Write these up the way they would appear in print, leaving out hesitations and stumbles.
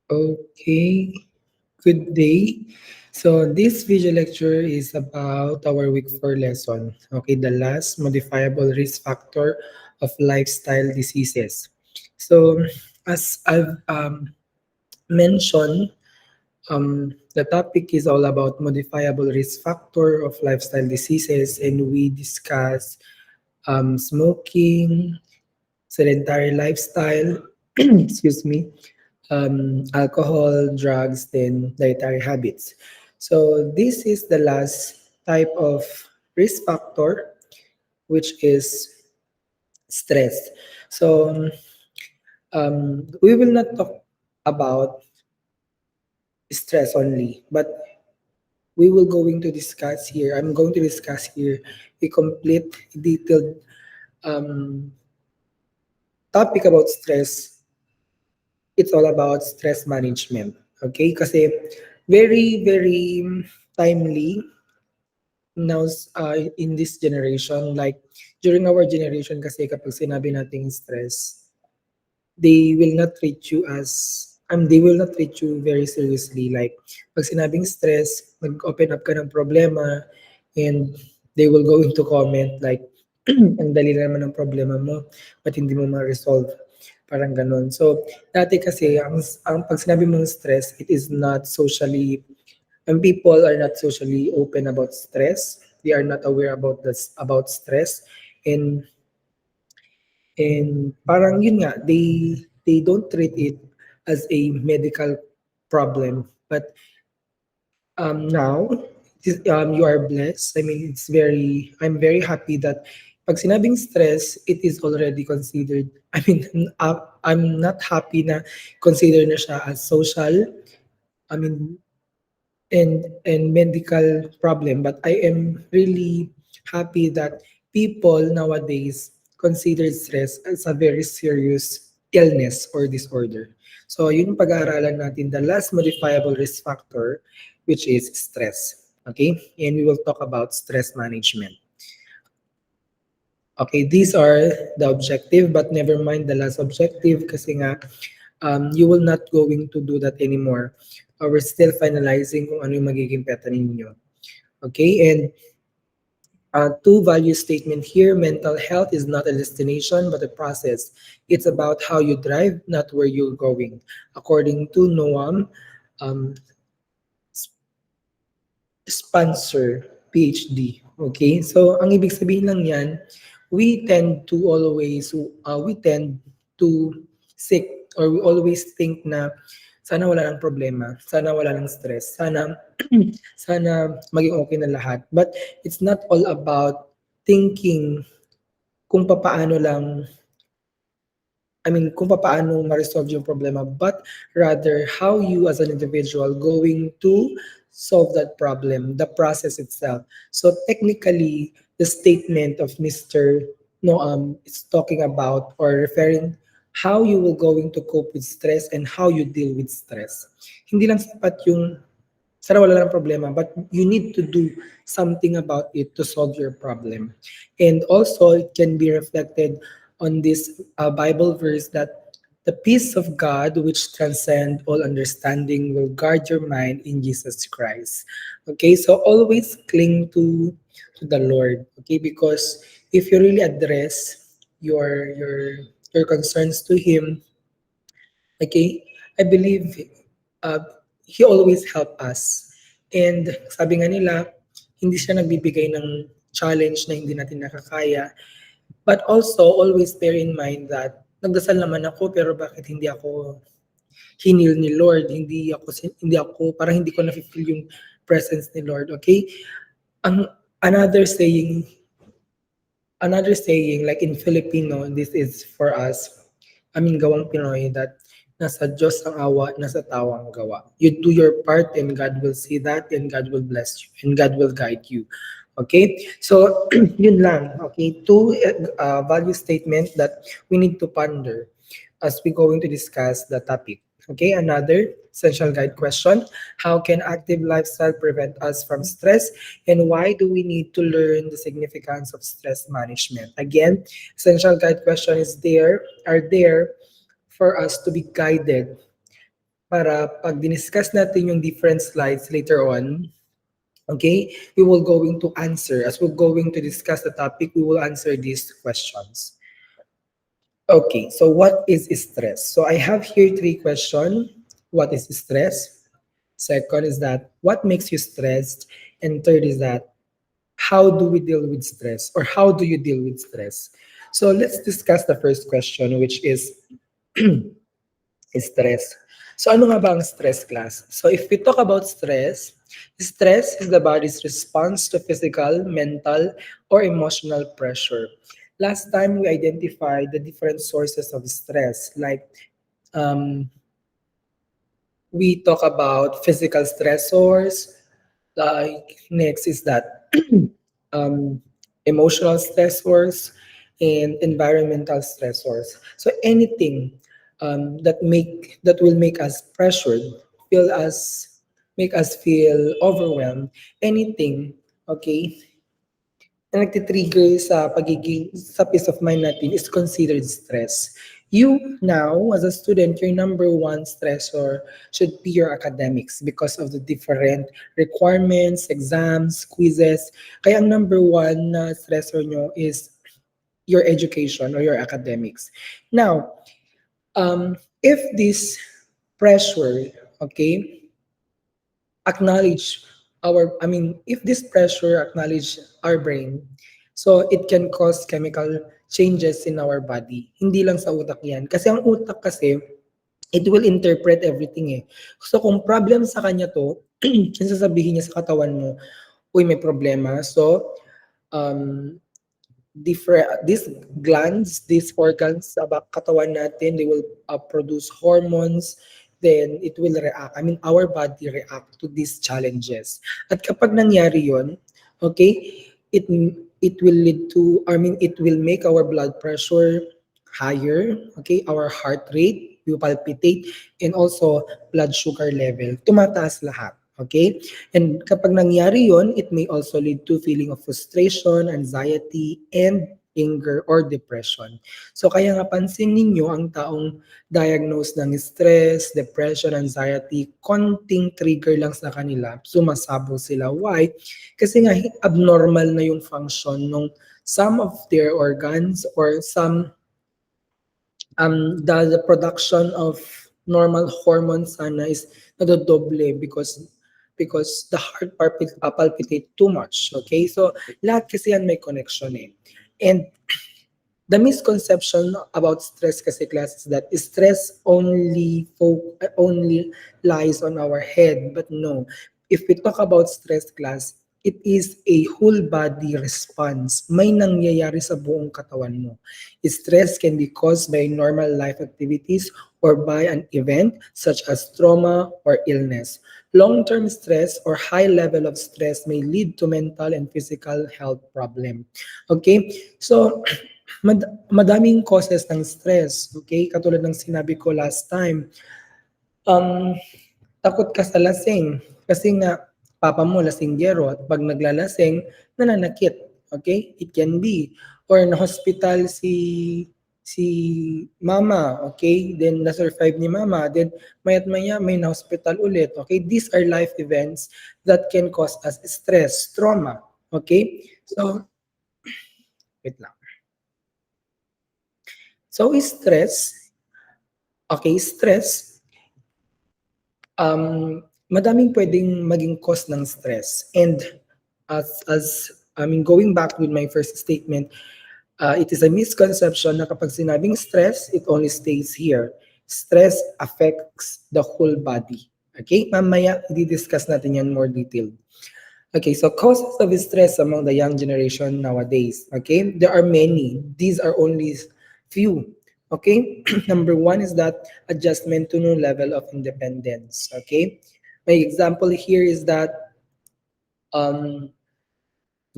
Okay, good day. So this video lecture is about our week 4 lesson. Okay, the last modifiable risk factor of lifestyle diseases. So as I've mentioned, the topic is all about modifiable risk factor of lifestyle diseases, and we discuss smoking, sedentary lifestyle, excuse me, alcohol, drugs, then dietary habits. So this is the last type of risk factor, which is stress. So we will not talk about stress only, but we will going to discuss here. I'm going to discuss here a complete, detailed um, topic about stress. It's all about stress management. Okay? Kasi very, very timely now in this generation. Like, during our generation kasi kapag sinabi nating stress, they will not treat you as, they will not treat you very seriously. Like, pag sinabing stress, mag-open up ka ng problema, and they will go into comment like, ang dali na naman ng problema mo, ba't hindi mo ma-resolve? Parang ganun. So, dati kasi, ang pag sinabi mong stress, it is not socially, and people are not socially open about stress. They are not aware about this, about stress. And parang yun nga, they don't treat it as a medical problem. But now, you are blessed. I mean, I'm very happy that pag sinabing stress, it is already considered, I mean, I'm not happy na consider na siya as social, I mean, and medical problem, but I am really happy that people nowadays consider stress as a very serious illness or disorder. So yun yung pag-aaralan natin, the last modifiable risk factor, which is stress. Okay? And we will talk about stress management. Okay, these are the objective, but never mind the last objective kasi nga you will not going to do that anymore. We're still finalizing kung ano yung magiging peta ninyo. Okay, and two value statement here: mental health is not a destination but a process. It's about how you drive, not where you're going. According to Noam Spencer, PhD. Okay, so ang ibig sabihin lang yan, we tend to seek, or we always think na sana wala ng problema, sana wala ng stress, sana sana maging okay na lahat. But it's not all about thinking kung papaano lang, I mean, kung paano ma-resolve yung problema, but rather how you as an individual going to solve that problem, the process itself. So technically, the statement of Mr. Noam is talking about or referring how you will going to cope with stress and how you deal with stress. Hindi lang sapat yung sana wala lang problema, but you need to do something about it to solve your problem. And also, it can be reflected on this Bible verse that the peace of God, which transcends all understanding, will guard your mind in Jesus Christ. Okay, so always cling to the Lord. Okay, because if you really address your concerns to Him, okay, I believe uh, He always help us. And sabi nga nila, hindi siya nagbibigay ng challenge na hindi natin nakakaya. But also, always bear in mind that nagdasal naman ako, pero bakit hindi ako hinil ni Lord? Hindi ako, parang hindi ko na-feel yung presence ni Lord, okay? Ang another saying, like in Filipino, this is for us, I mean, gawang Pinoy, that nasa Diyos ang awa, nasa tao ang gawa. You do your part and God will see that and God will bless you and God will guide you. Okay? So, yun lang. Okay? Two value statement that we need to ponder as we going to discuss the topic. Okay, another essential guide question: how can active lifestyle prevent us from stress, and why do we need to learn the significance of stress management? Again, essential guide question are there for us to be guided para pag diniscuss natin yung different slides later on, okay, we will going to answer. As we're going to discuss the topic, we will answer these questions. Okay, so what is stress? So I have here three questions. What is stress? Second is that what makes you stressed? And third is that how do we deal with stress or how do you deal with stress? So let's discuss the first question, which is stress. So ano nga ba ang stress, class? So if we talk about stress, stress is the body's response to physical, mental, or emotional pressure. Last time we identified the different sources of stress, like um, we talk about physical stressors, like next is that um, emotional stressors and environmental stressors. So anything that will make us pressured, feel us make us feel overwhelmed, anything, okay, na nagti-trigger sa peace of mind natin is considered stress. You now, as a student, your number one stressor should be your academics because of the different requirements, exams, quizzes. Kaya ang number one na stressor nyo is your education or your academics. Now, if this pressure, okay, acknowledge if this pressure acknowledge our brain, so it can cause chemical changes in our body. Hindi lang sa utak yan. Kasi ang utak kasi, it will interpret everything eh. So kung problem sa kanya to, sasabihin niya sa katawan mo, uy, may problema. So, these glands, these organs sa katawan natin, they will produce hormones, then it will react. Our body react to these challenges. At kapag nangyari yon, okay, it it will lead to, it will make our blood pressure higher, okay, our heart rate will palpitate, and also blood sugar level, tumataas lahat. Okay? And kapag nangyari yon, it may also lead to feeling of frustration, anxiety, and anger or depression. So kaya nga pansin ninyo ang taong diagnosed ng stress, depression, anxiety, konting trigger lang sa kanila, sumasabo sila. Why? Kasi nga abnormal na yung function ng some of their organs or some the production of normal hormones sana is nadodoble because the heart palpitate too much. Okay? So, lahat kasi yan may connection eh. And the misconception about stress kasi, class, is that stress only lies on our head. But no. If we talk about stress, class, it is a whole body response. May nangyayari sa buong katawan mo. Stress can be caused by normal life activities or by an event such as trauma or illness. Long-term stress or high level of stress may lead to mental and physical health problem. Okay? So, madaming causes ng stress. Okay? Katulad ng sinabi ko last time, takot ka sa lasing. Kasi nga, papa mo lasinggero at pag naglalasing, nananakit. Okay? It can be. Or na-hospital si mama, okay? Then na-survive ni mama, then mayat maya may na-hospital ulit, okay? These are life events that can cause us stress, trauma, okay? So, wait lang. So, stress, okay, stress, madaming pwedeng maging cause ng stress. And going back with my first statement, it is a misconception na kapag sinabing stress, it only stays here. Stress affects the whole body. Okay? Mamaya, i-discuss natin yan more detailed. Okay, so causes of stress among the young generation nowadays. Okay? There are many. These are only few. Okay? Number one is that adjustment to new level of independence. Okay? My example here is that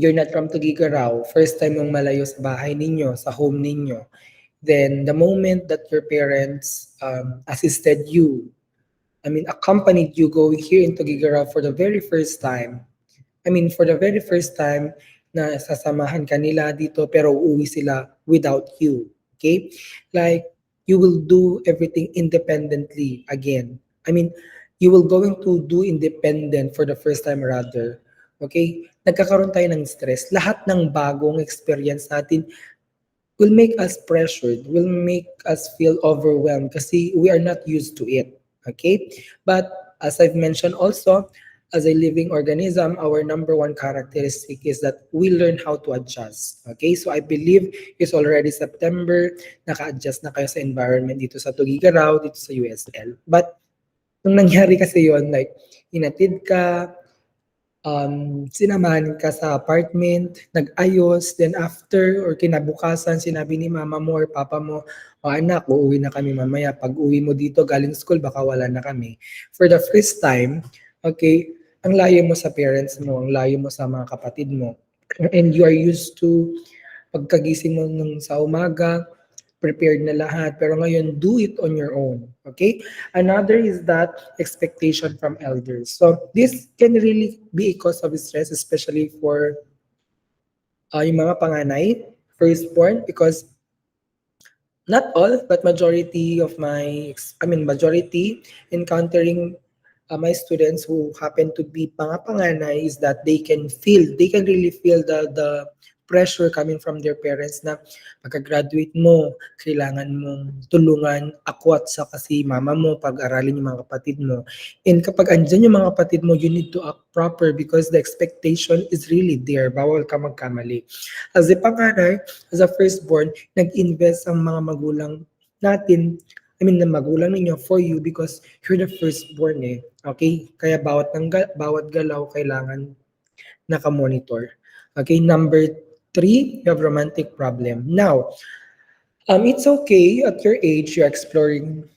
you're not from Tugigaraw, first time mong malayo sa bahay ninyo, sa home ninyo. Then the moment that your parents assisted you, accompanied you going here in Tugigaraw for the very first time, for the very first time na sasamahan ka nila dito pero uuwi sila without you. Okay? Like, you will do everything independently again. I mean, you will going to do independent for the first time rather. Okay? Nagkakaroon tayo ng stress. Lahat ng bagong experience natin will make us pressured, will make us feel overwhelmed kasi we are not used to it. Okay? But as I've mentioned also, as a living organism, our number one characteristic is that we learn how to adjust. Okay? So I believe it's already September, naka-adjust na kayo sa environment dito sa Tugigaraw, dito sa USL. But nung nangyari kasi yon like, inatid ka, sinamahan ka sa apartment, nag-ayos, then after or kinabukasan, sinabi ni mama mo or papa mo, "O anak, uuwi na kami mamaya. Pag uwi mo dito galing school, baka wala na kami." For the first time, okay, ang layo mo sa parents mo, ang layo mo sa mga kapatid mo. And you are used to pagkagising mo nung sa umaga, prepared na lahat. Pero ngayon, do it on your own. Okay? Another is that expectation from elders. So, this can really be a cause of stress, especially for yung mga panganay, firstborn, because not all, but majority of majority encountering my students who happen to be pangapanganay is that they can really feel the pressure coming from their parents na pagka-graduate mo, kailangan mong tulungan ako at sa kasi mama mo, pag-aralin yung mga kapatid mo. And kapag andyan yung mga kapatid mo, you need to act proper because the expectation is really there. Bawal ka magkamali. As a panganay, as a firstborn, nag-invest ang mga magulang natin, na magulang ninyo for you because you're the firstborn eh. Okay? Kaya bawat galaw kailangan naka-monitor. Okay, number 3, you have romantic problem. Now, it's okay at your age, you're exploring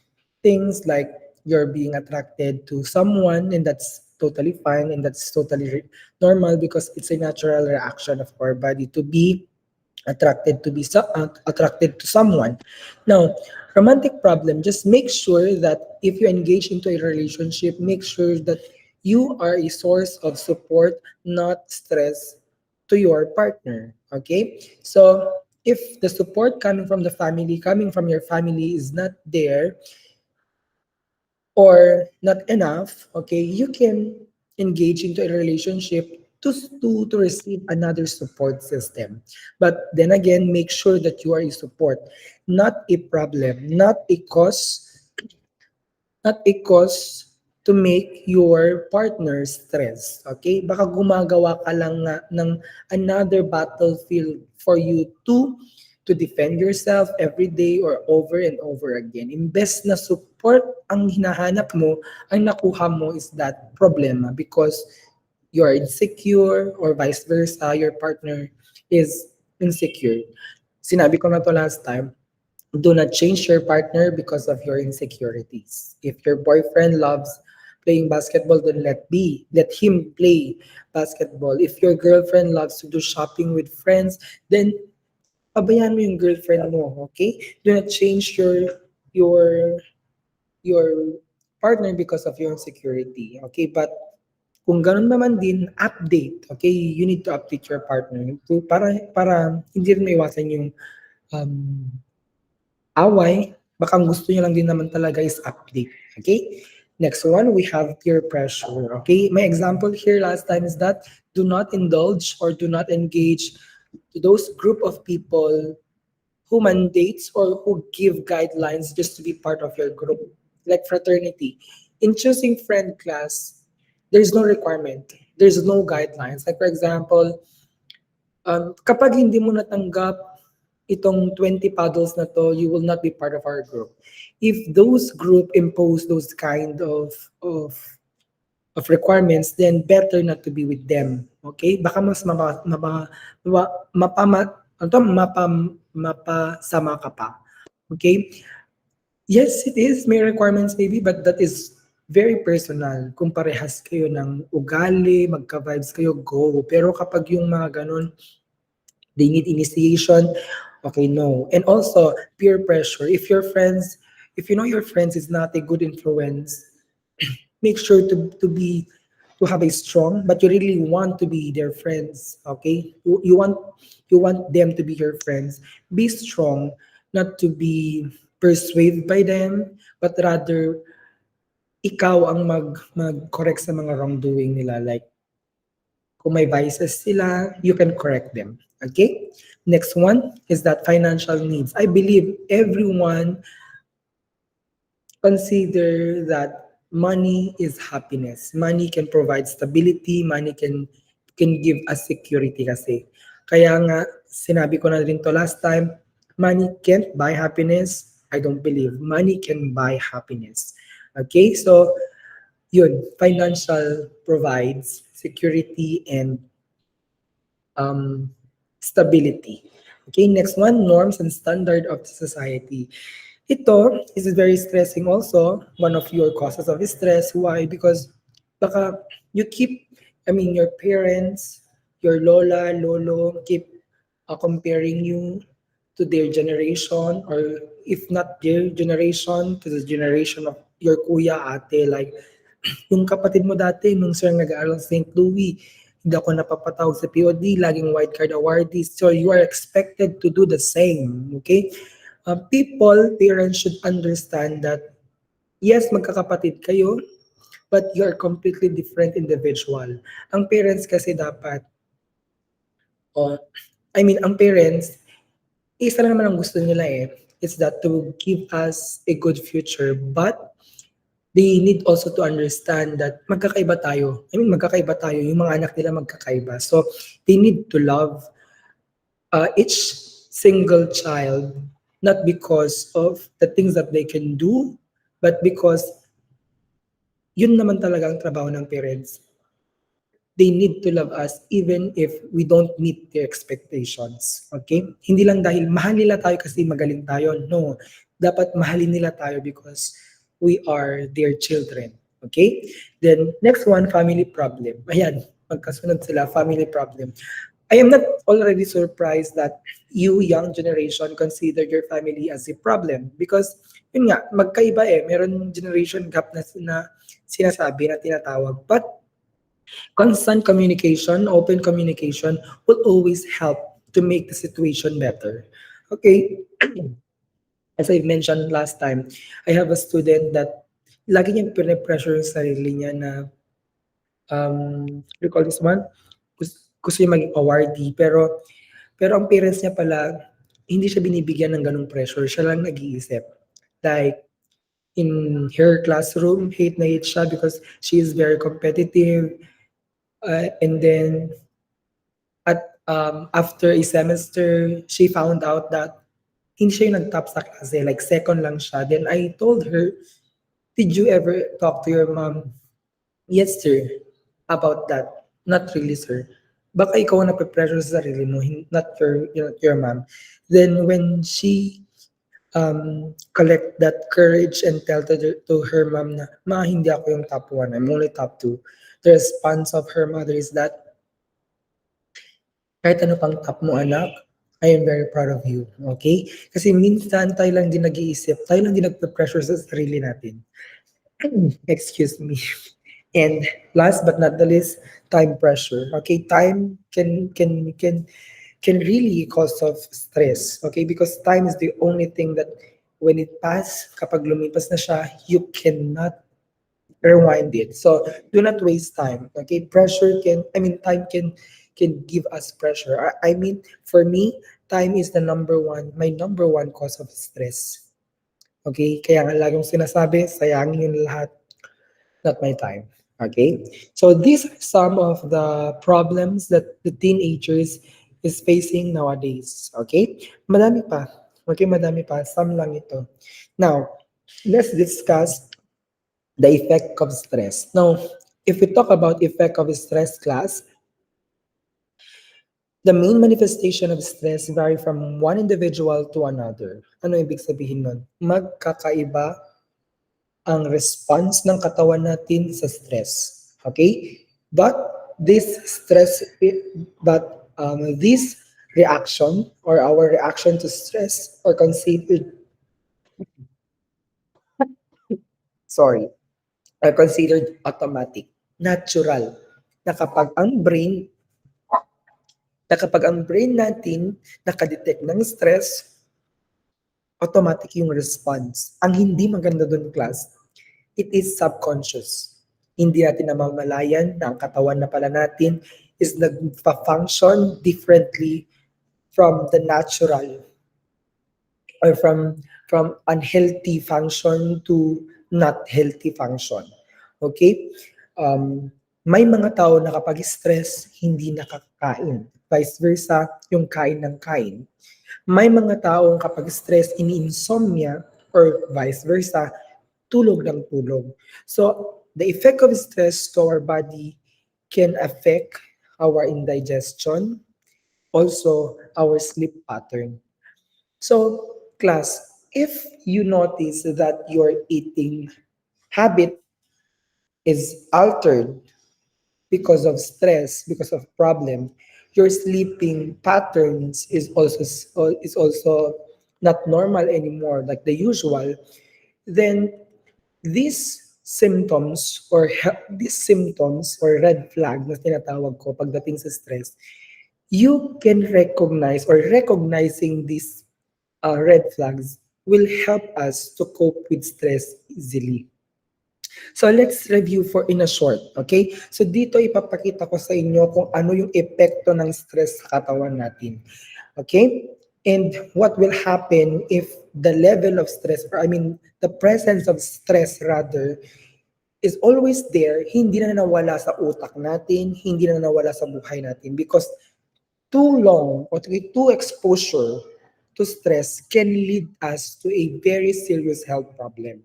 things like you're being attracted to someone, and that's totally fine and that's totally normal because it's a natural reaction of our body to be attracted to someone. Now, romantic problem, just make sure that if you engage into a relationship, make sure that you are a source of support, not stress to your partner. Okay? So, if the support coming from your family is not there, or not enough, okay, you can engage into a relationship to receive another support system. But then again, make sure that you are a support, not a problem, not a cause to make your partner stress. Okay? Baka gumagawa ka lang nga ng another battlefield for you to defend yourself every day or over and over again. Imbes na support ang hinahanap mo, ang nakuha mo is that problema because you are insecure or vice versa, your partner is insecure. Sinabi ko na to last time, do not change your partner because of your insecurities. If your boyfriend loves playing basketball, then let him play basketball. If your girlfriend loves to do shopping with friends, then pabayaan mo yung girlfriend mo, okay? Do not change your your partner because of your insecurity, okay? But kung ganun naman din, update, okay? You need to update your partner para hindi rin maiwasan yung um, away, baka ang gusto niya lang din naman talaga is update. Okay? Next one, we have peer pressure. Okay? My example here last time is that do not indulge or do not engage to those group of people who mandates or who give guidelines just to be part of your group, like fraternity. In choosing friend class, there's no requirement. There's no guidelines. Like for example, kapag hindi mo natanggap itong 20 paddles na to, you will not be part of our group. If those group impose those kind of requirements, then better not to be with them. Okay? Baka mas mapasama ka pa. Okay? Yes, it is. May requirements maybe, but that is very personal. Kung parehas kayo ng ugali, magka-vibes kayo, go. Pero kapag yung mga ganun, they need initiation, okay, no. And also, peer pressure. If you know your friends is not a good influence, make sure to have a strong, but you really want to be their friends, okay? You want them to be your friends. Be strong, not to be persuaded by them, but rather ikaw ang mag-correct sa mga wrongdoing nila. Like, kung may vices sila, you can correct them. Okay? Next one is that financial needs. I believe everyone consider that money is happiness. Money can provide stability, money can give us security kasi. Kaya nga, sinabi ko na rin to last time, money can't buy happiness. I don't believe. Money can buy happiness. Okay? So, yun, financial provides security and um, stability. Okay, next one, norms and standard of society. Ito is very stressing also, one of your causes of stress. Why? Because baka you keep, your parents, your lola, lolo, keep comparing you to their generation, or if not their generation, to the generation of your kuya, ate, like yung kapatid mo dati, nung sir nag-aaral sa St. Louis, hindi ako napapatawag sa POD, laging white card awardee. So you are expected to do the same. Okay? Parents should understand that, yes, magkakapatid kayo, but you are completely different individual. Ang parents kasi dapat, oh, ang parents, isa lang naman ang gusto nila eh. It's that to give us a good future. But they need also to understand that magkakaiba tayo. Magkakaiba tayo. Yung mga anak nila magkakaiba. So, they need to love each single child, not because of the things that they can do, but because yun naman talaga ang trabaho ng parents. They need to love us even if we don't meet their expectations. Okay? Hindi lang dahil mahal nila tayo kasi magaling tayo. No. Dapat mahalin nila tayo because we are their children. Okay? Then, next one, family problem. Ayan, magkasunod sila, family problem. I am not already surprised that you, young generation, consider your family as a problem because yun nga, magkaiba eh. Meron generation gap na sinasabi na tinatawag. But constant communication, open communication will always help to make the situation better. Okay, as I mentioned last time, I have a student that lagi niyang pinipressure yung sarili niya na, what do you call this one? Gusto niya maging awardee, pero ang parents niya pala, hindi siya binibigyan ng ganung pressure, siya lang nag-iisip. Like, in her classroom, hate na hate siya because she is very competitive, and then after a semester, she found out that hindi siya yung nag-top sa klase, like second lang siya. Then I told her, did you ever talk to your mom? Yes, sir. About that. Not really, sir. Baka ikaw ang nape-pressure sa sarili mo, not your mom. Then when she collect that courage and tell to her mom na, ma, hindi ako yung top 1, I'm only top 2. The response of her mother is that, kahit ano pang top mo anak, I am very proud of you. Okay? Kasi minsan tayo lang din nag-iisip, tayo lang din nagpe-pressure sa sarili natin. Excuse me. And last but not the least, time pressure. Okay, time can really cause of stress. Okay, because time is the only thing that when it pass, kapag lumipas na siya, you cannot rewind it. So do not waste time. Okay, time can give us pressure. For me, time is my number one cause of stress. Okay, kaya nga laging sinasabi, sayangin yung lahat, not my time. Okay, so these are some of the problems that the teenagers is facing nowadays. Okay, madami pa. Okay, madami pa. Some lang ito. Now, let's discuss the effect of stress. Now, if we talk about effect of stress class, the main manifestation of stress vary from one individual to another. Ano ibig sabihin nun? Magkakaiba ang response ng katawan natin sa stress. Okay? But this reaction or our reaction to stress are considered automatic, natural. Na kapag ang brain natin nakadetect ng stress, automatic yung response. Ang hindi maganda doon, class, it is subconscious. Hindi natin namamalayan na ang katawan na pala natin is nagpa-function differently from the natural or from unhealthy function to not healthy function. Okay? May mga tao na kapag stress, hindi nakakain. Vice versa, yung kain ng kain. May mga taong kapag stress, ini-insomnia or vice versa, tulog ng tulog. So, the effect of stress to our body can affect our indigestion, also our sleep pattern. So, class, if you notice that your eating habit is altered because of stress, because of problem, your sleeping patterns is also not normal anymore, like the usual, then these symptoms or red flag na tinatawag ko pagdating sa stress, you can recognize or recognizing these red flags will help us to cope with stress easily. So let's review for in a short, okay? So dito ipapakita ko sa inyo kung ano yung epekto ng stress sa katawan natin. Okay? And what will happen if the level of stress, or I mean, the presence of stress rather, is always there, hindi na nawala sa utak natin, hindi na nawala sa buhay natin because too long or too exposure to stress can lead us to a very serious health problem.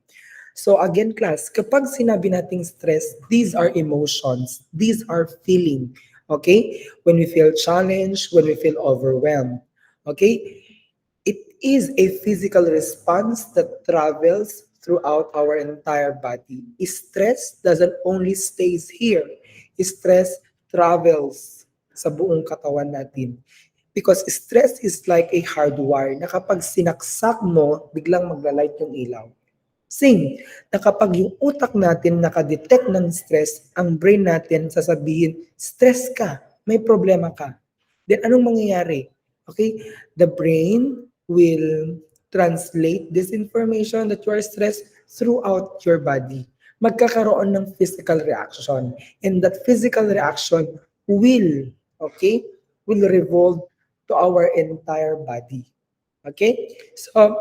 So again, class, kapag sinabi nating stress, these are emotions, these are feeling, okay? When we feel challenged, when we feel overwhelmed, okay? It is a physical response that travels throughout our entire body. Stress doesn't only stays here. Stress travels sa buong katawan natin. Because stress is like a hardwire na kapag sinaksak mo, biglang magla-light yung ilaw. Same, na kapag yung utak natin nakadetect ng stress, ang brain natin sasabihin, stress ka, may problema ka. Then anong mangyayari? Okay, the brain will translate this information that you are stressed throughout your body. Magkakaroon ng physical reaction. And that physical reaction will, okay, will revolve to our entire body. Okay? So,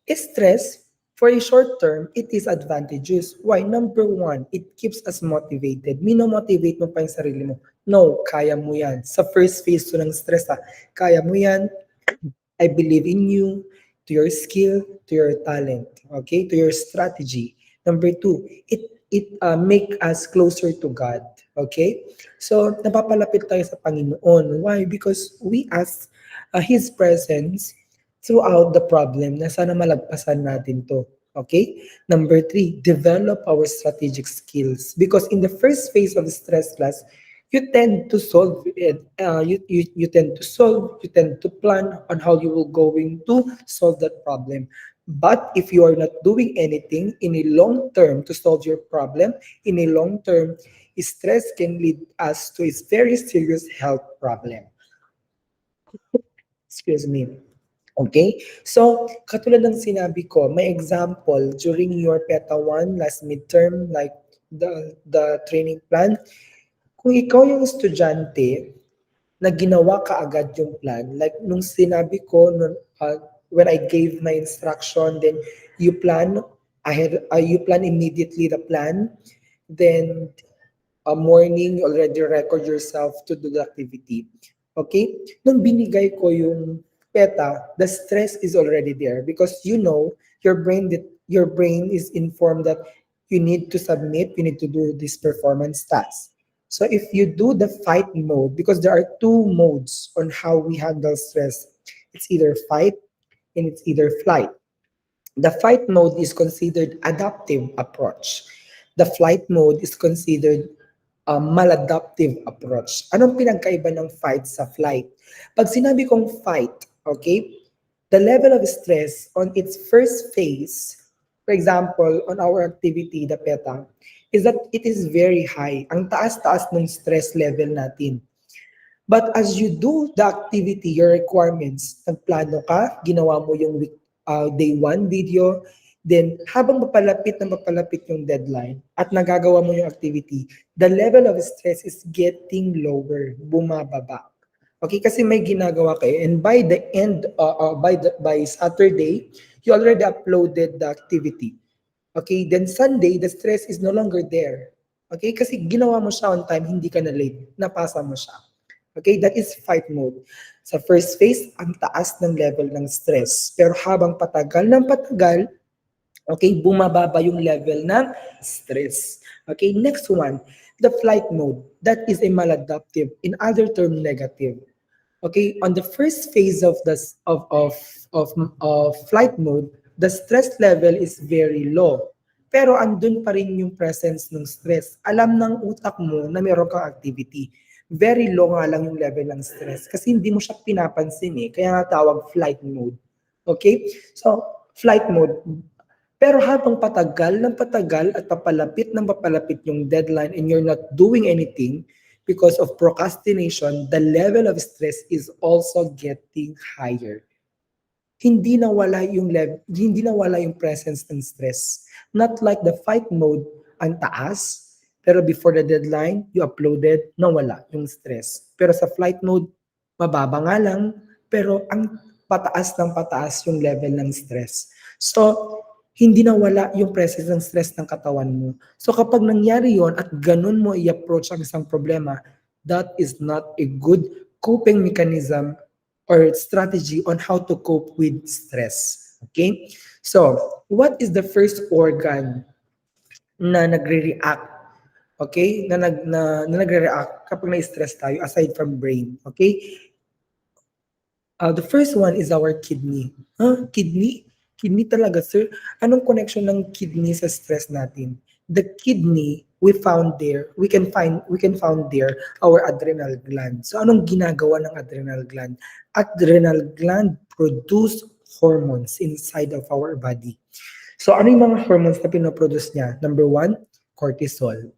stress, for a short term, it is advantageous. Why? Number one, it keeps us motivated. Mino-motivate mo pa yung sarili mo. No, kaya mo yan. Sa first phase to ng stress, kaya mo yan. I believe in you, to your skill, to your talent, okay, to your strategy. Number two, it make us closer to God, okay? So, napapalapit tayo sa Panginoon. Why? Because we ask His presence throughout the problem na sana malagpasan natin to. Okay? Number three, develop our strategic skills. Because in the first phase of the stress class, you tend to solve it. You tend to solve, you tend to plan on how you will going to solve that problem. But if you are not doing anything in a long term to solve your problem, in a long term, stress can lead us to a very serious health problem. Excuse me. Okay? So, katulad ng sinabi ko, may example during your PETA 1 last midterm, like the training plan, kung ikaw yung estudyante na ginawa ka agad yung plan, like nung sinabi ko, when I gave my instruction, then you plan, you plan immediately the plan, then morning, you already record yourself to do the activity. Okay? Nung binigay ko yung PETA, the stress is already there because you know your brain is informed that you need to submit, you need to do this performance task. So if you do the fight mode, because there are two modes on how we handle stress, it's either fight and it's either flight. The fight mode is considered adaptive approach. The flight mode is considered maladaptive approach. Anong pinagkaiba ng fight sa flight? Pag sinabi kong fight, okay, the level of stress on its first phase, for example, on our activity, the PETA, is that it is very high. Ang taas-taas ng stress level natin. But as you do the activity, your requirements, nagplano ka, ginawa mo yung day 1 video, Then, habang mapalapit na mapalapit yung deadline at nagagawa mo yung activity, the level of stress is getting lower, bumababa. Okay, kasi may ginagawa kayo and by the end, by Saturday, you already uploaded the activity. Okay, then Sunday, the stress is no longer there. Okay, kasi ginawa mo siya on time, hindi ka na late, napasa mo siya. Okay, that is fight mode. Sa first phase, ang taas ng level ng stress. Pero habang patagal ng patagal, okay, bumababa yung level ng stress. Okay, next one, the flight mode. That is a maladaptive, in other term, negative. Okay, on the first phase of this of flight mode, the stress level is very low. Pero andun pa rin yung presence ng stress. Alam ng utak mo na meron kang activity. Very low nga lang yung level ng stress kasi hindi mo siya pinapansin eh. Kaya nga tawag flight mode. Okay? So, flight mode. Pero habang patagal ng patagal at papalapit ng papalapit yung deadline and you're not doing anything because of procrastination, the level of stress is also getting higher. Hindi nawala yung presence ng stress. Not like the fight mode, ang taas, pero before the deadline, you uploaded, nawala yung stress. Pero sa flight mode, mababa nga lang, pero ang pataas ng pataas yung level ng stress. So, hindi nawala yung presence ng stress ng katawan mo. So kapag nangyari yon at ganun mo i-approach ang isang problema, that is not a good coping mechanism or strategy on how to cope with stress. Okay? So, what is the first organ na nagre-react? Okay? Na nagre-react kapag na-stress tayo aside from brain. Okay? The first one is our kidney. Huh? Kidney? Kidney talaga, sir? Anong connection ng kidney sa stress natin? The kidney, we can found there our adrenal gland. So anong ginagawa ng adrenal gland? Adrenal gland produce hormones inside of our body. So ano yung mga hormones na pinoproduce niya? Number one, cortisol.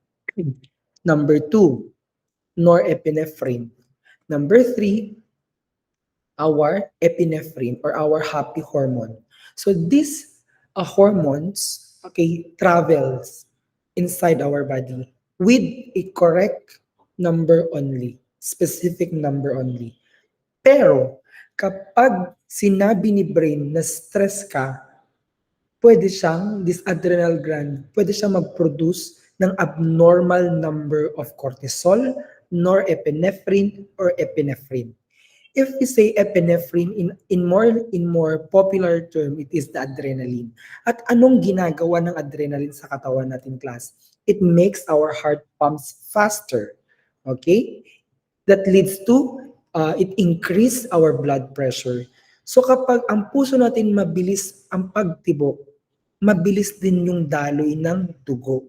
Number two, norepinephrine. Number three, our epinephrine or our happy hormone. So these hormones, okay, travels inside our body with a correct number only, specific number only. Pero kapag sinabi ni brain na stress ka, this adrenal gland, pwede siyang mag-produce ng abnormal number of cortisol, norepinephrine, or epinephrine. If we say epinephrine in more popular term, it is the adrenaline. At anong ginagawa ng adrenaline sa katawan natin, class? It makes our heart pumps faster. Okay? That leads to it increase our blood pressure. So kapag ang puso natin mabilis ang pagtibok, mabilis din yung daloy ng dugo.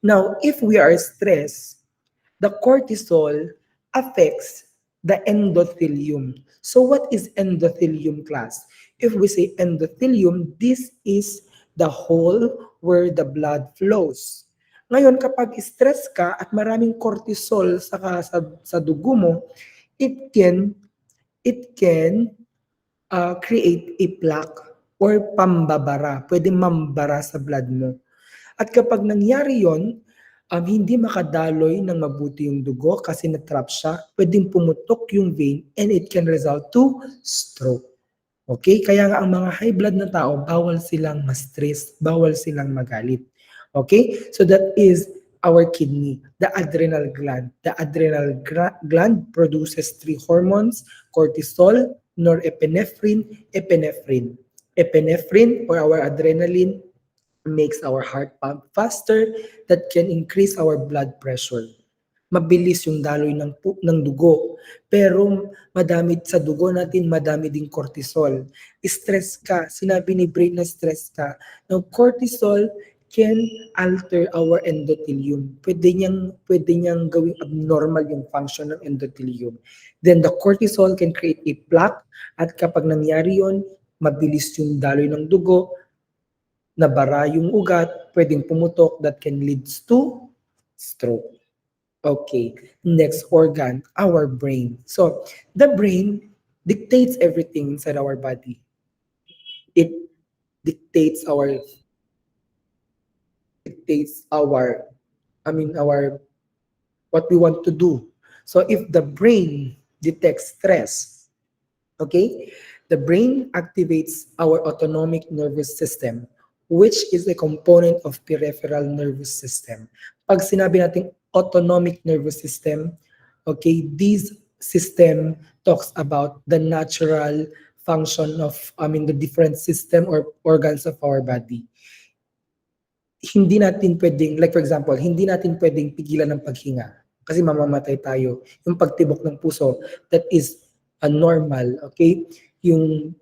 Now, if we are stressed, the cortisol affects the endothelium. So what is endothelium, class? If we say endothelium, this is the hole where the blood flows. Ngayon, kapag stress ka at maraming cortisol sa dugo mo, it can create a plaque or pambabara. Pwede mambara sa blood mo. At kapag nangyari yon, hindi makadaloy ng mabuti yung dugo kasi na-trap siya, pwedeng pumutok yung vein and it can result to stroke. Okay? Kaya nga ang mga high blood na tao, bawal silang ma-stress, bawal silang magalit. Okay? So that is our kidney, the adrenal gland. The adrenal gland produces three hormones, cortisol, norepinephrine, epinephrine. Epinephrine or our adrenaline makes our heart pump faster, that can increase our blood pressure. Mabilis yung daloy ng dugo. Pero madami sa dugo natin, madami ding cortisol. Stress ka, sinabi ni brain na stress ka. Now, cortisol can alter our endothelium. Pwede niyang gawing abnormal yung function ng endothelium. Then the cortisol can create a plaque at kapag nangyari yon, mabilis yung daloy ng dugo, nabara yung ugat, pwedeng pumutok, that can leads to stroke. Okay, next organ, our brain. So, the brain dictates everything inside our body. It dictates our our what we want to do. So if the brain detects stress, okay, the brain activates our autonomic nervous system, which is a component of peripheral nervous system. Pag sinabi natin autonomic nervous system, okay, this system talks about the natural function of, the different system or organs of our body. Hindi natin pwedeng, like for example, hindi natin pwedeng pigilan ng paghinga kasi mamamatay tayo. Yung pagtibok ng puso, that is a normal, okay? Yung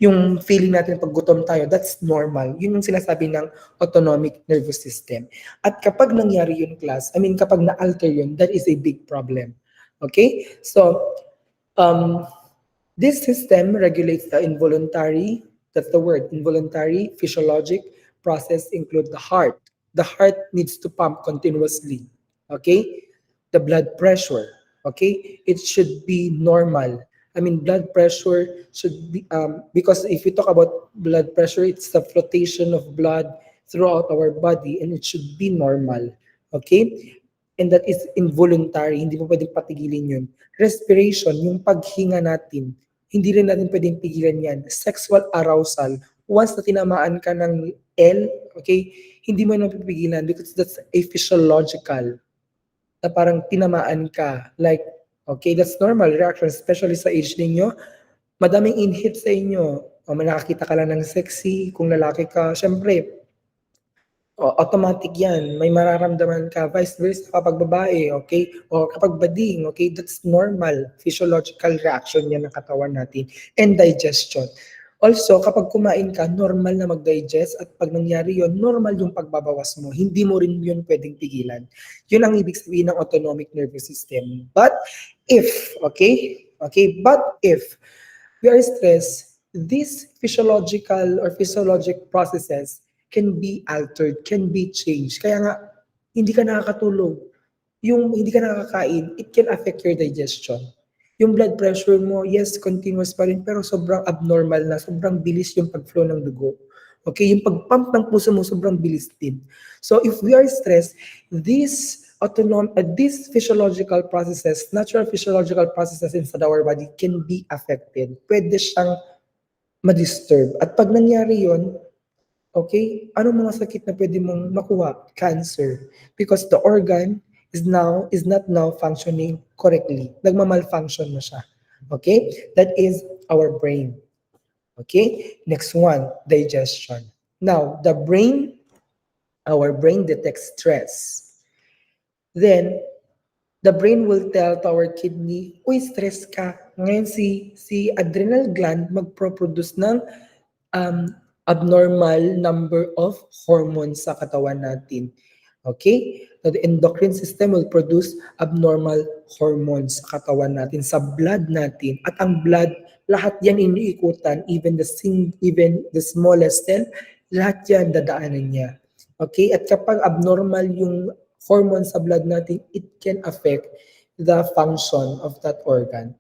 yung feeling natin pag gutom tayo, that's normal. Yun yung sinasabi ng autonomic nervous system. At kapag nangyari yun, class, kapag na-alter yun, that is a big problem. Okay? So, um, this system regulates the involuntary, that's the word, involuntary physiologic process include the heart. The heart needs to pump continuously. Okay? The blood pressure. Okay? It should be normal. Blood pressure should be, because if we talk about blood pressure, it's the flotation of blood throughout our body and it should be normal. Okay? And that is involuntary. Hindi mo pwedeng patigilin yun. Respiration, yung paghinga natin, hindi rin natin pwedeng pigilan yan. Sexual arousal, once na tinamaan ka ng L, okay, hindi mo na pipigilan because that's a physiological na parang tinamaan ka. Like, okay, that's normal reaction, especially sa age ninyo. Madaming in-hit sa inyo. O nakakita ka lang ng sexy, kung lalaki ka, syempre, automatic yan. May mararamdaman ka. Vice versa kapag babae, okay? O kapag bading, okay? That's normal. Physiological reaction yan ng katawan natin. And digestion. Also, kapag kumain ka, normal na mag-digest at pag nangyari yon, normal yung pagbabawas mo. Hindi mo rin yun pwedeng pigilan. Yun ang ibig sabihin ng autonomic nervous system. But if we are stressed, these physiological or physiologic processes can be altered, can be changed. Kaya nga, hindi ka nakakatulog. Yung hindi ka nakakain, it can affect your digestion. Yung blood pressure mo, yes, continuous pa rin, pero sobrang abnormal na, sobrang bilis yung pag-flow ng dugo. Okay, yung pag-pump ng puso mo, sobrang bilis din. So if we are stressed, these physiological processes, natural physiological processes inside our body can be affected. Pwede siyang ma-disturb. At pag nangyari yon, okay, anong mga sakit na pwede mong makuha? Cancer. Because the organ is not now functioning correctly. Nagma-malfunction na siya. Okay? That is our brain. Okay? Next one, digestion. Now, our brain detects stress. Then, the brain will tell to our kidney, uy, stress ka. Ngayon si adrenal gland magproproduce ng abnormal number of hormones sa katawan natin. Okay? So the endocrine system will produce abnormal hormones sa katawan natin, sa blood natin. At ang blood, lahat yan iniikutan, even the smallest cell, lahat yan dadaanan niya. Okay? At kapag abnormal yung hormones sa blood natin, it can affect the function of that organ.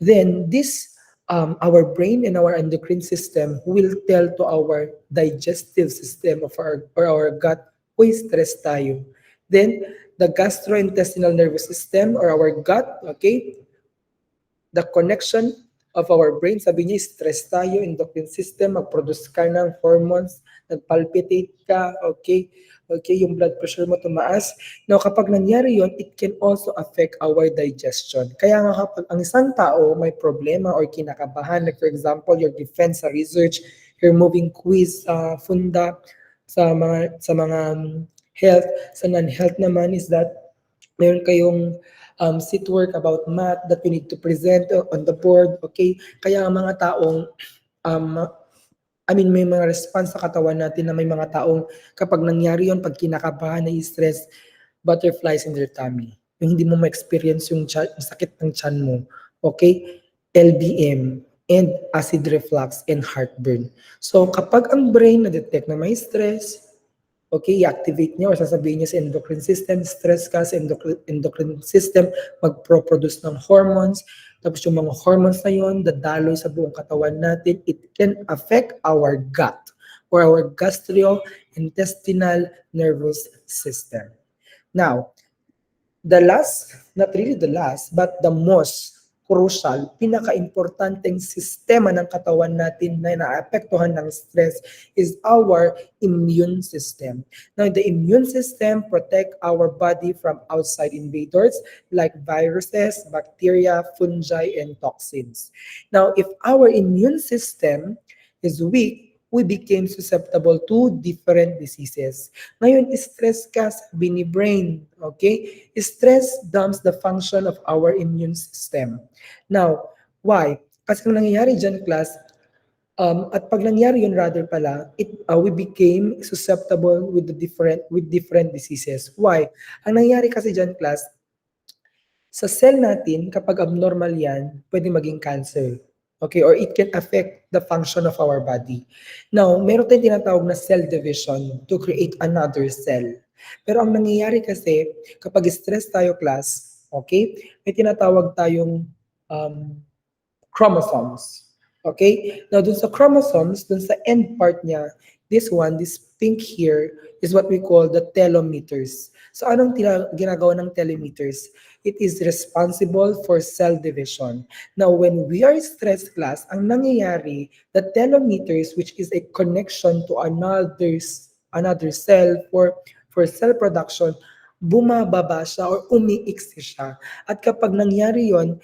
Then this our brain and our endocrine system will tell to our digestive system of our gut, uy, stress tayo. Then, the gastrointestinal nervous system or our gut, okay, the connection of our brain, sabi niya, stress tayo, endocrine system, mag-produce ka ng hormones, nag-palpitate ka, okay, yung blood pressure mo tumaas. Now, kapag nangyari yon, it can also affect our digestion. Kaya nga kapag ang isang tao may problema or kinakabahan, like for example, your defense sa research, you're moving quiz sa funda, sa mga health, sa non-health naman is that meron kayong sit work about math that you need to present on the board, okay? Kaya ang mga taong may mga response sa katawan natin na may mga taong kapag nangyari yon, pag kinakabahan, na-stress, butterflies in their tummy. Yung hindi mo ma-experience yung sakit ng tiyan mo. Okay? LBM and acid reflux and heartburn. So kapag ang brain na-detect na may stress, okay, i-activate niya or sasabihin niya sa endocrine system, stress ka sa endocrine system, mag-produce ng hormones. Tapos yung mga hormones na yun, dadaloy sa buong katawan natin, it can affect our gut or our gastrointestinal nervous system. Now, the last, not really the last, but the most crucial, pinaka-importanteng sistema ng katawan natin na naapektuhan ng stress is our immune system. Now, the immune system protect our body from outside invaders like viruses, bacteria, fungi, and toxins. Now, if our immune system is weak, we became susceptible to different diseases. Ngayon, stress ka, sabi ni brain. Okay? Stress dumps the function of our immune system. Now, why? Kasi ang nangyayari dyan, class, at pag nangyari yun rather pala, we became susceptible with different diseases. Why? Ang nangyayari kasi dyan, class, sa cell natin, kapag abnormal yan, pwede maging cancer. Okay, or it can affect the function of our body. Now, meron tayong tinatawag na cell division to create another cell. Pero ang nangyayari kasi, kapag stress tayo, class, okay, may tinatawag tayong chromosomes. Okay? Now, dun sa chromosomes, dun sa end part niya, this pink here, is what we call the telomeres. So, anong ginagawa ng telomeres? It is responsible for cell division. Now, when we are stressed, class, ang nangyayari, the telomeres, which is a connection to another cell for cell production, bumababa siya or umiiksi siya. At kapag nangyari yon,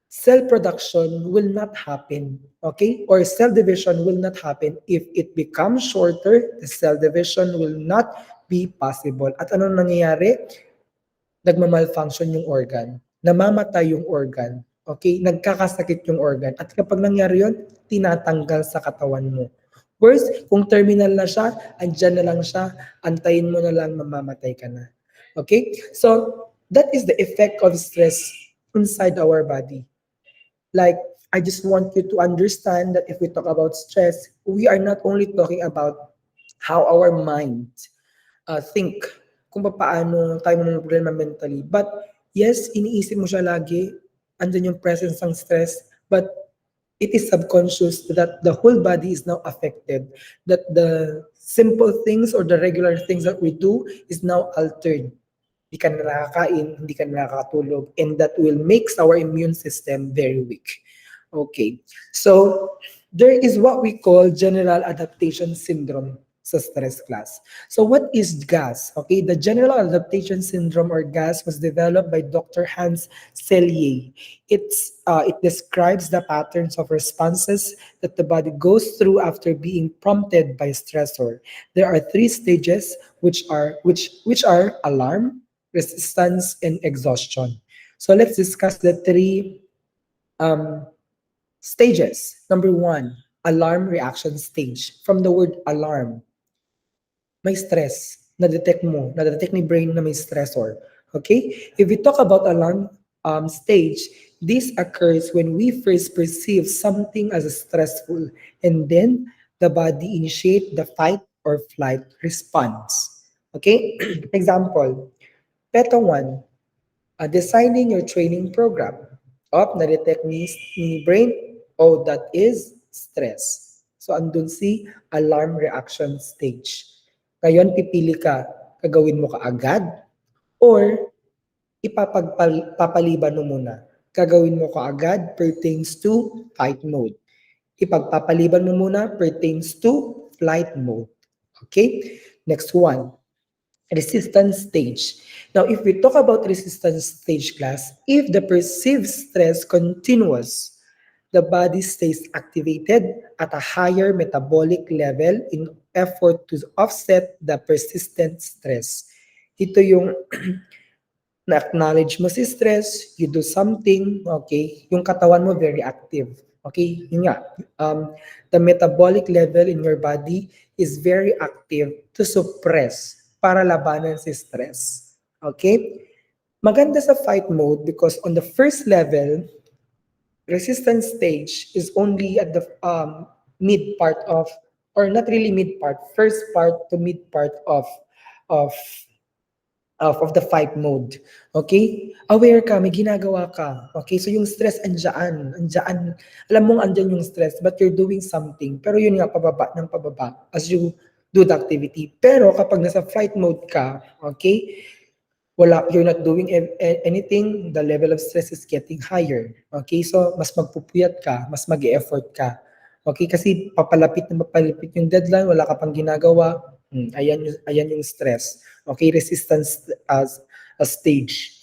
cell production will not happen, okay? Or cell division will not happen. If it becomes shorter, the cell division will not be possible. At ano nangyayari? Nagmamalfunction yung organ. Namamatay yung organ. Okay? Nagkakasakit yung organ. At kapag nangyari yun, tinatanggal sa katawan mo. Worse, kung terminal na siya, andyan na lang siya, antayin mo na lang, mamamatay ka na. Okay? So, that is the effect of stress inside our body. Like, I just want you to understand that if we talk about stress, we are not only talking about how our mind think, kung paano tayo problema mentally. But yes, iniisip mo siya lagi, andun yung presence ng stress, but it is subconscious that the whole body is now affected, that the simple things or the regular things that we do is now altered. Hindi ka na nakakain, hindi ka na nakakatulog, and that will makes our immune system very weak. Okay. So, there is what we call general adaptation syndrome sa stress class. So, what is GAS? Okay, the general adaptation syndrome or GAS was developed by Dr. Hans Selye. It describes the patterns of responses that the body goes through after being prompted by stressor. There are three stages, which are alarm, resistance, and exhaustion. So let's discuss the three stages. Number one, alarm reaction stage. From the word alarm, may stress. Na-detect ni brain na may stressor. Okay? If we talk about alarm stage, this occurs when we first perceive something as stressful, and then the body initiate the fight or flight response. Okay? Example, Peto 1, designing your training program. Na-detect ni brain, that is stress. So, andun si alarm reaction stage. Ngayon, pipili ka, gagawin mo kaagad, or ipapaliban mo muna. Gagawin mo kaagad pertains to fight mode. Ipagpapaliban mo muna pertains to flight mode. Okay? Next one, resistance stage. Now, if we talk about resistance stage, class, if the perceived stress continues, the body stays activated at a higher metabolic level in effort to offset the persistent stress. Ito yung na-acknowledge mo si stress, you do something, okay, yung katawan mo very active. Okay, yun nga, the metabolic level in your body is very active to suppress para labanan si stress. Okay? Maganda sa fight mode because on the first level, resistance stage is only at the mid part of, or not really mid part, first part to mid part of of the fight mode. Okay? Aware ka, may ginagawa ka. Okay? So yung stress andyan. Alam mong andyan yung stress, but you're doing something. Pero yun nga, pababa ng pababa as you do the activity. Pero kapag nasa fight mode ka, okay? You're not doing anything, the level of stress is getting higher. Okay? So mas magpupuyat ka, mas mag-e-effort ka. Okay? Kasi papalapit na papalapit yung deadline, wala ka pang ginagawa. Ayan yung stress. Okay, resistance as a stage.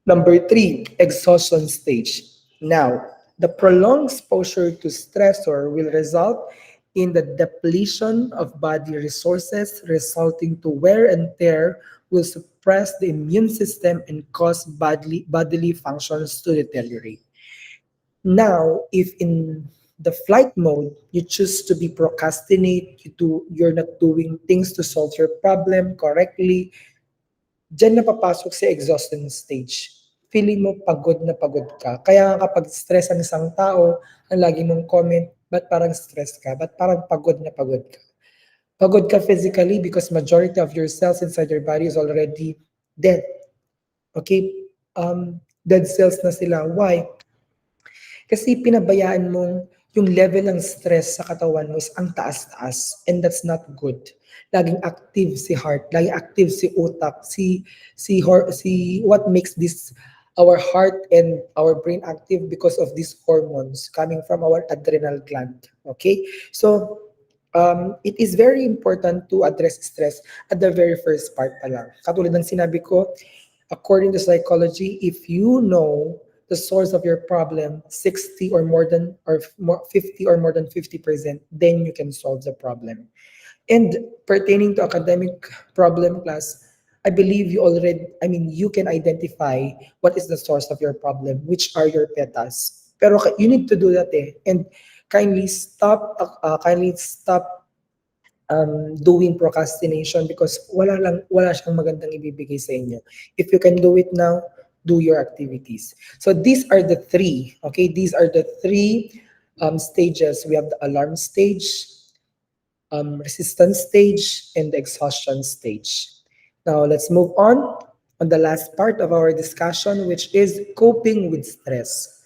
Number 3, exhaustion stage. Now, the prolonged exposure to stressor will result in the depletion of body resources, resulting to wear and tear, will suppress the immune system and cause bodily functions to deteriorate. Now, if in the flight mode, you choose to be procrastinate, you're not doing things to solve your problem correctly, diyan na papasok sa exhaustion stage. Feeling mo pagod na pagod ka. Kaya kapag stress ang isang tao, ang lagi mong comment, ba't parang stress ka? Ba't parang pagod na pagod ka? Pagod ka physically because majority of your cells inside your body is already dead. Okay? Dead cells na sila. Why? Kasi pinabayaan mong yung level ng stress sa katawan mo is ang taas-taas, and that's not good. Laging active si heart, laging active si utak, si what makes this our heart and our brain active because of these hormones coming from our adrenal gland. Okay? So, it is very important to address stress at the very first part pa lang. Katulad ng sinabi ko, according to psychology, if you know the source of your problem 60 or more than or more, 50 or more than 50%, then you can solve the problem. And pertaining to academic problem class, I believe you can identify what is the source of your problem, which are your petas. Pero you need to do that eh. And kindly stop doing procrastination because wala siyang magandang ibibigay sa inyo. If you can do it now, do your activities. So these are the three, okay? These are the three stages. We have the alarm stage, resistance stage, and the exhaustion stage. Now let's move on the last part of our discussion, which is coping with stress.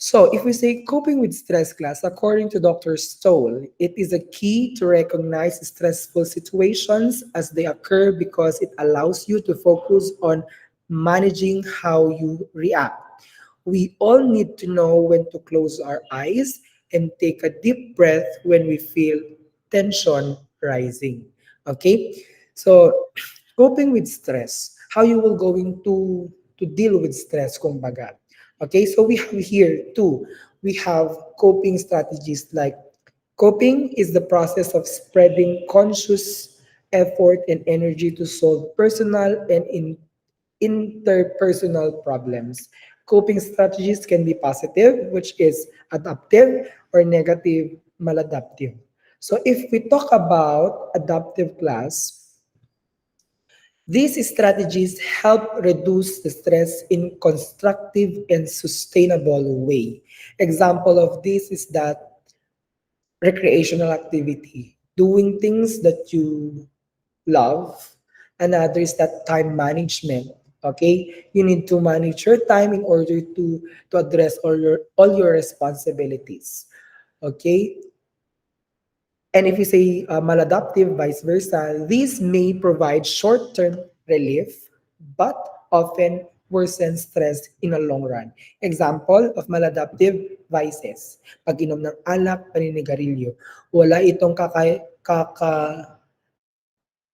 So, if we say coping with stress class, according to Dr. Stoll, it is a key to recognize stressful situations as they occur because it allows you to focus on managing how you react. We all need to know when to close our eyes and take a deep breath when we feel tension rising. Okay? So, coping with stress, how you will going to deal with stress, kumbaga. Okay, so we have here two. We have coping strategies like coping is the process of spreading conscious effort and energy to solve personal and interpersonal problems. Coping strategies can be positive, which is adaptive, or negative, maladaptive. So if we talk about adaptive class, these strategies help reduce the stress in constructive and sustainable way. Example of this is that recreational activity, doing things that you love. Another is that time management. Okay, you need to manage your time in order to address all your responsibilities. Okay, and if you say maladaptive, vice versa, these may provide short-term relief, but often worsen stress in a long run. Example of maladaptive vices. Pag-inom ng alak, paninigarilyo. Wala itong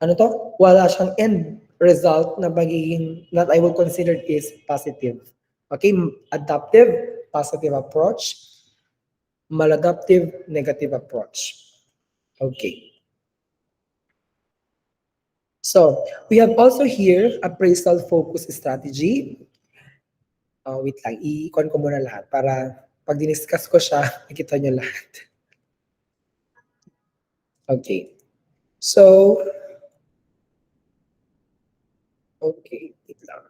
ano to? Wala siyang end result na magiging, that I will consider is positive. Okay, adaptive, positive approach. Maladaptive, negative approach. Okay. So, we have also here appraisal focus strategy. Wait lang, i-icon ko muna lahat para pag diniscuss ko siya, makita nyo lahat. Okay. So, okay, wait lang.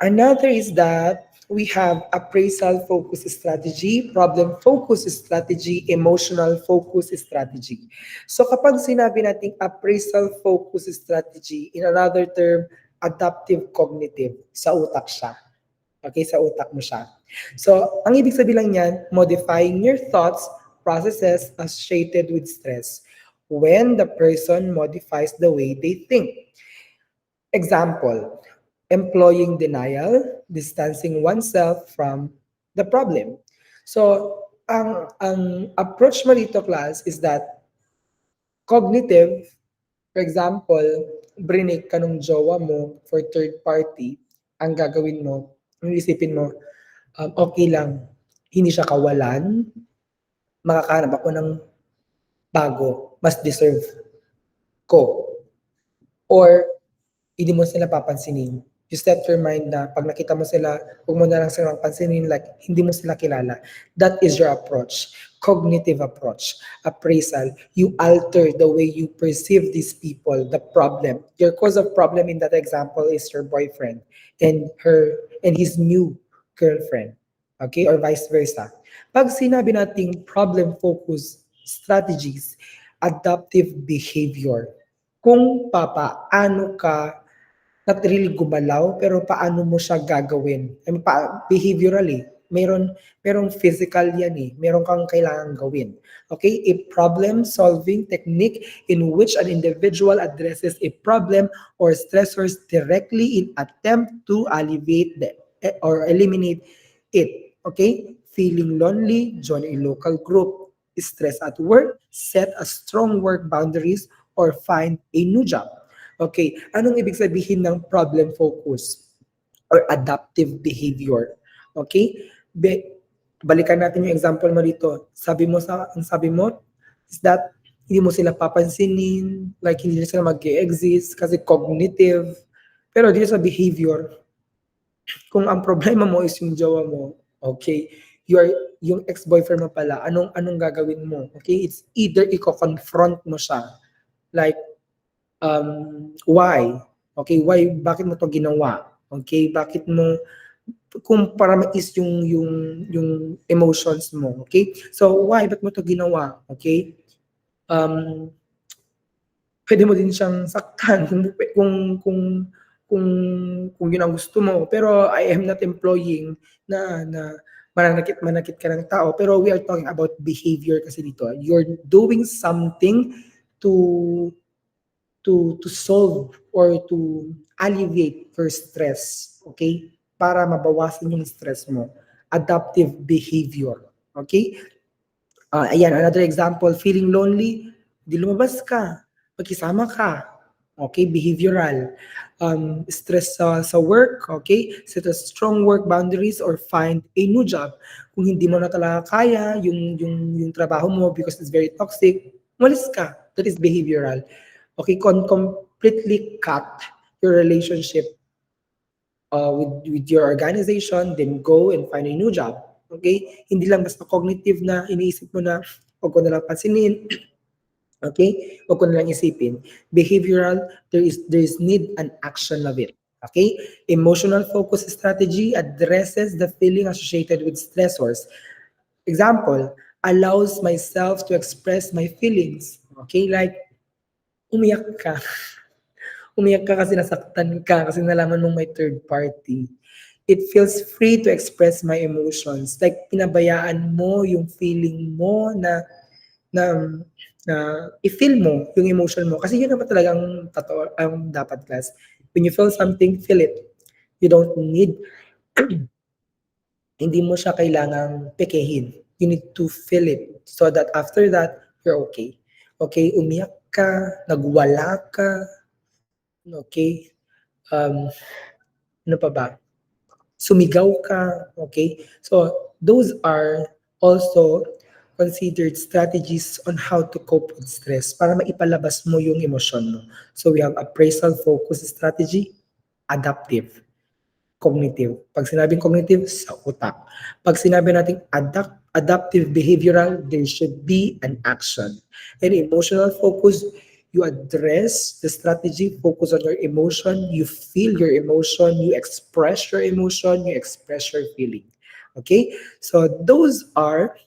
Another is that we have appraisal focus strategy, problem focus strategy, emotional focus strategy. So kapag sinabi nating appraisal focus strategy, in another term, adaptive cognitive, sa utak siya. Okay, sa utak mo siya. So, ang ibig sabihin lang niyan, modifying your thoughts, processes associated with stress when the person modifies the way they think. Example, employing denial, distancing oneself from the problem. So, ang approach mo dito, class, is that cognitive, for example, brinig ka nung jowa mo for third party, ang gagawin mo, ang isipin mo, okay lang, hindi siya kawalan, makakahanap ako ng bago, mas deserve ko. Or hindi mo sila papansinin. You set your mind na pag nakita mo sila, huwag mo na lang silang pansinin, like hindi mo sila kilala. That is your approach. Cognitive approach. Appraisal. You alter the way you perceive these people, the problem. Your cause of problem in that example is your boyfriend and his new girlfriend. Okay? Or vice versa. Pag sinabi nating problem-focused strategies, adaptive behavior, kung papaano ka not really gumalaw, pero paano mo siya gagawin. I mean, behavioral eh. Merong physical yan eh. Meron kang kailangan gawin. Okay? A problem-solving technique in which an individual addresses a problem or stressors directly in attempt to alleviate or eliminate it. Okay? Feeling lonely, join a local group. Stress at work, set a strong work boundaries, or find a new job. Okay, anong ibig sabihin ng problem focus or adaptive behavior? Okay? Balikan natin yung example mo dito. Ang sabi mo is that hindi mo sila papansinin, like hindi na sila mag-exist kasi cognitive. Pero dito sa behavior, kung ang problema mo is yung jowa mo, okay, yung ex-boyfriend mo pala, anong gagawin mo? Okay, it's either i-confront mo siya, like, why? Okay, why? Bakit mo to ginawa? Okay, bakit mo, kung para ma-is yung emotions mo, okay? So, why? Ba't mo to ginawa? Okay? Pwede mo din siyang saktan kung kung yun ang gusto mo. Pero I am not employing na manakit ka ng tao. Pero we are talking about behavior kasi dito. You're doing something to solve or to alleviate your stress, okay? Para mabawasan yung stress mo. Adaptive behavior, okay? Ayan, another example, feeling lonely, di lumabas ka, magkisama ka, okay? Behavioral. Stress sa work, okay? Set a strong work boundaries or find a new job. Kung hindi mo na talaga kaya yung trabaho mo because it's very toxic, umalis ka. That is behavioral. Okay, completely cut your relationship with your organization, then go and find a new job. Okay? Hindi lang basta cognitive na iniisip mo na huwag ko na lang pansinin. Okay? Huwag ko na lang isipin. Behavioral, there is need an action of it. Okay? Emotional focus strategy addresses the feeling associated with stressors. Example, allows myself to express my feelings. Okay? Like, umiyak ka. Umiyak ka kasi nasaktan ka, kasi nalaman mong may third party. It feels free to express my emotions. Like, pinabayaan mo yung feeling mo na i-feel mo yung emotion mo. Kasi yun naman talagang totoo, ang dapat, class. When you feel something, feel it. You don't need, hindi mo siya kailangang pekehin. You need to feel it so that after that, you're okay. Okay, umiyak ka, nagwala ka, okay, ano pa ba? Sumigaw ka, okay? So, those are also considered strategies on how to cope with stress para maipalabas mo yung emosyon mo. So, we have appraisal focus strategy, adaptive, cognitive. Pag sinabing cognitive, sa utak. Pag sinabi natin adaptive behavioral, there should be an action. And emotional focus, you address the strategy, focus on your emotion, you feel your emotion, you express your emotion, you express your feeling. Okay, so those are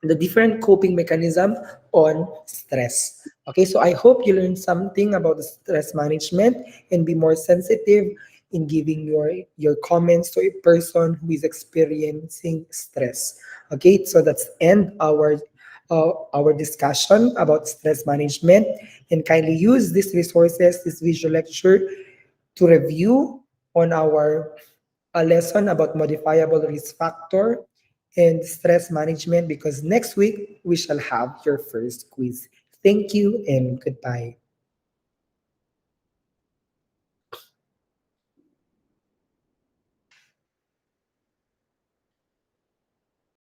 the different coping mechanism on stress. Okay, so I hope you learned something about the stress management and be more sensitive in giving your comments to a person who is experiencing stress. Okay, so that's end our discussion about stress management, and kindly use these resources, this visual lecture, to review on our a lesson about modifiable risk factor and stress management, because next week we shall have your first quiz. Thank you and goodbye.